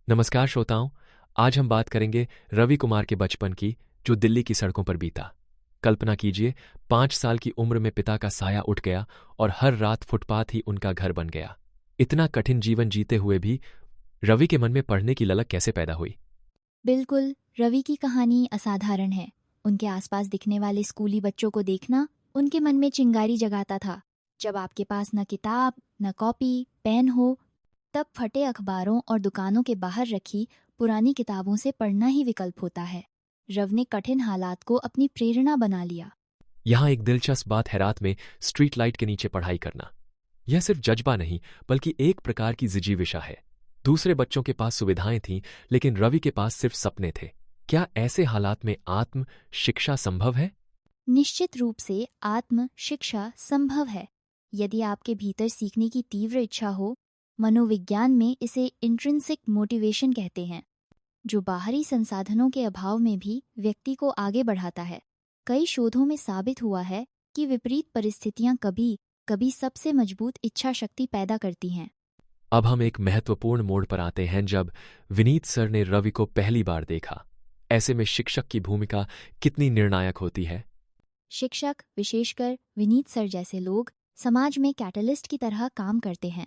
नमस्कार श्रोताओं। आज हम बात करेंगे रवि कुमार के बचपन की, जो दिल्ली की सड़कों पर बीता। कल्पना कीजिए, 5 साल की उम्र में पिता का साया उठ गया और हर रात फुटपाथ ही उनका घर बन गया। इतना कठिन जीवन जीते हुए भी रवि के मन में पढ़ने की ललक कैसे पैदा हुई? बिल्कुल, रवि की कहानी असाधारण है। उनके आसपास दिखने वाले स्कूली बच्चों को देखना उनके मन में चिंगारी जगाता था। जब आपके पास न किताब, न कॉपी, पेन हो, तब फटे अखबारों और दुकानों के बाहर रखी पुरानी किताबों से पढ़ना ही विकल्प होता है। रव ने कठिन हालात को अपनी प्रेरणा बना लिया। यहाँ एक दिलचस्प बात है, रात में स्ट्रीट लाइट के नीचे पढ़ाई करना। यह सिर्फ जज्बा नहीं, बल्कि एक प्रकार की जिजीविषा है। दूसरे बच्चों के पास सुविधाएं थीं, लेकिन रवि के पास सिर्फ सपने थे। क्या ऐसे हालात में आत्म शिक्षा संभव है? निश्चित रूप से आत्म शिक्षा संभव है, यदि आपके भीतर सीखने की तीव्र इच्छा हो। मनोविज्ञान में इसे इंट्रिंसिक मोटिवेशन कहते हैं, जो बाहरी संसाधनों के अभाव में भी व्यक्ति को आगे बढ़ाता है। कई शोधों में साबित हुआ है कि विपरीत परिस्थितियां कभी कभी सबसे मजबूत इच्छा शक्ति पैदा करती हैं। अब हम एक महत्वपूर्ण मोड़ पर आते हैं, जब विनीत सर ने रवि को पहली बार देखा। ऐसे में शिक्षक की भूमिका कितनी निर्णायक होती है? शिक्षक, विशेषकर विनीत सर जैसे लोग, समाज में कैटलिस्ट की तरह काम करते हैं।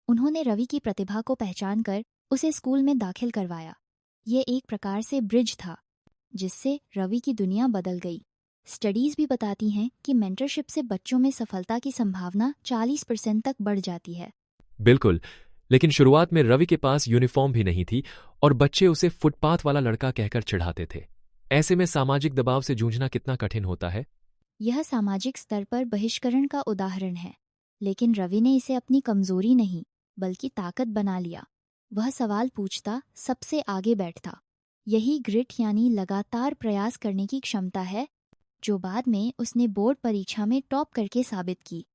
उन्होंने रवि की प्रतिभा को पहचानकर उसे स्कूल में दाखिल करवाया। ये एक प्रकार से ब्रिज था, जिससे रवि की दुनिया बदल गई। स्टडीज भी बताती हैं कि मेंटरशिप से बच्चों में सफलता की संभावना 40% तक बढ़ जाती है। बिल्कुल, लेकिन शुरुआत में रवि के पास यूनिफॉर्म भी नहीं थी और बच्चे उसे फुटपाथ वाला लड़का कहकर चिढ़ाते थे। ऐसे में सामाजिक दबाव से जूझना कितना कठिन होता है। यह सामाजिक स्तर पर बहिष्करण का उदाहरण है, लेकिन रवि ने इसे अपनी कमजोरी नहीं, बल्कि ताकत बना लिया। वह सवाल पूछता, सबसे आगे बैठता। यही ग्रिट यानी लगातार प्रयास करने की क्षमता है, जो बाद में उसने बोर्ड परीक्षा में टॉप करके साबित की।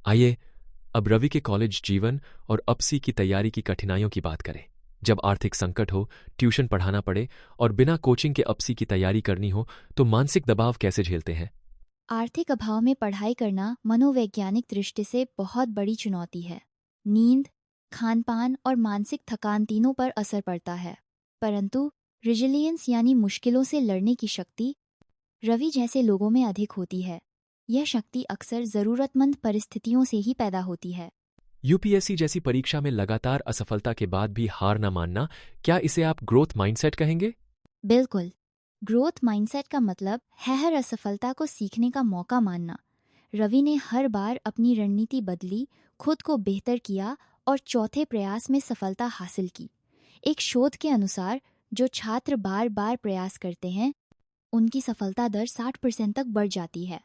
आइए अब रवि के कॉलेज जीवन और अपसी की तैयारी की कठिनाइयों की बात करें। जब आर्थिक संकट हो, ट्यूशन पढ़ाना पड़े और बिना कोचिंग के अपसी की तैयारी करनी हो, तो मानसिक दबाव कैसे झेलते हैं? आर्थिक अभाव में पढ़ाई करना मनोवैज्ञानिक दृष्टि से बहुत बड़ी चुनौती है। नींद, खान-पान और मानसिक थकान तीनों पर असर पड़ता है। परंतु रिजिलियंस यानी मुश्किलों से लड़ने की शक्ति रवि जैसे लोगों में अधिक होती है। यह शक्ति अक्सर जरूरतमंद परिस्थितियों से ही पैदा होती है। यूपीएससी जैसी परीक्षा में लगातार असफलता के बाद भी हार न मानना, क्या इसे आप ग्रोथ माइंडसेट कहेंगे? बिल्कुल, ग्रोथ माइंडसेट का मतलब है हर असफलता को सीखने का मौका मानना। रवि ने हर बार अपनी रणनीति बदली, खुद को बेहतर किया और चौथे प्रयास में सफलता हासिल की। एक शोध के अनुसार जो छात्र बार बार प्रयास करते हैं, उनकी सफलता दर 60% तक बढ़ जाती है।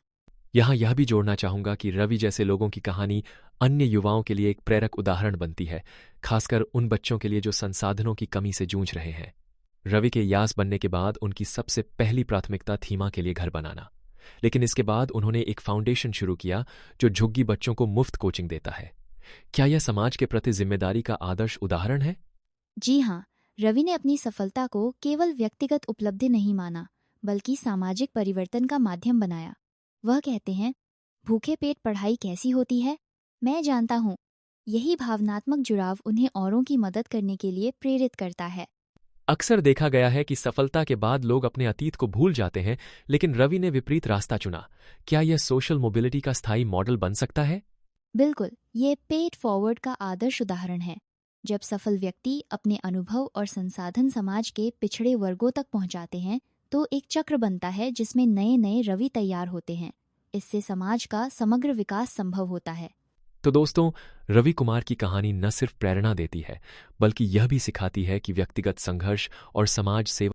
यहाँ यह भी जोड़ना चाहूंगा कि रवि जैसे लोगों की कहानी अन्य युवाओं के लिए एक प्रेरक उदाहरण बनती है, खासकर उन बच्चों के लिए जो संसाधनों की कमी से जूझ रहे हैं। रवि के यास बनने के बाद उनकी सबसे पहली प्राथमिकता थीमा के लिए घर बनाना, लेकिन इसके बाद उन्होंने एक फाउंडेशन शुरू किया जो झुग्गी बच्चों को मुफ्त कोचिंग देता है। क्या यह समाज के प्रति जिम्मेदारी का आदर्श उदाहरण है? जी हाँ, रवि ने अपनी सफलता को केवल व्यक्तिगत उपलब्धि नहीं माना, बल्कि सामाजिक परिवर्तन का माध्यम बनाया। वह कहते हैं, भूखे पेट पढ़ाई कैसी होती है, मैं जानता हूँ। यही भावनात्मक जुड़ाव उन्हें औरों की मदद करने के लिए प्रेरित करता है। अक्सर देखा गया है कि सफलता के बाद लोग अपने अतीत को भूल जाते हैं, लेकिन रवि ने विपरीत रास्ता चुना। क्या यह सोशल मोबिलिटी का स्थायी मॉडल बन सकता है? बिल्कुल, ये पेड फॉरवर्ड का आदर्श उदाहरण है। जब सफल व्यक्ति अपने अनुभव और संसाधन समाज के पिछड़े वर्गों तक पहुंचाते हैं, तो एक चक्र बनता है जिसमें नए नए रवि तैयार होते हैं। इससे समाज का समग्र विकास संभव होता है। तो दोस्तों, रवि कुमार की कहानी न सिर्फ प्रेरणा देती है, बल्कि यह भी सिखाती है कि व्यक्तिगत संघर्ष और समाज सेवा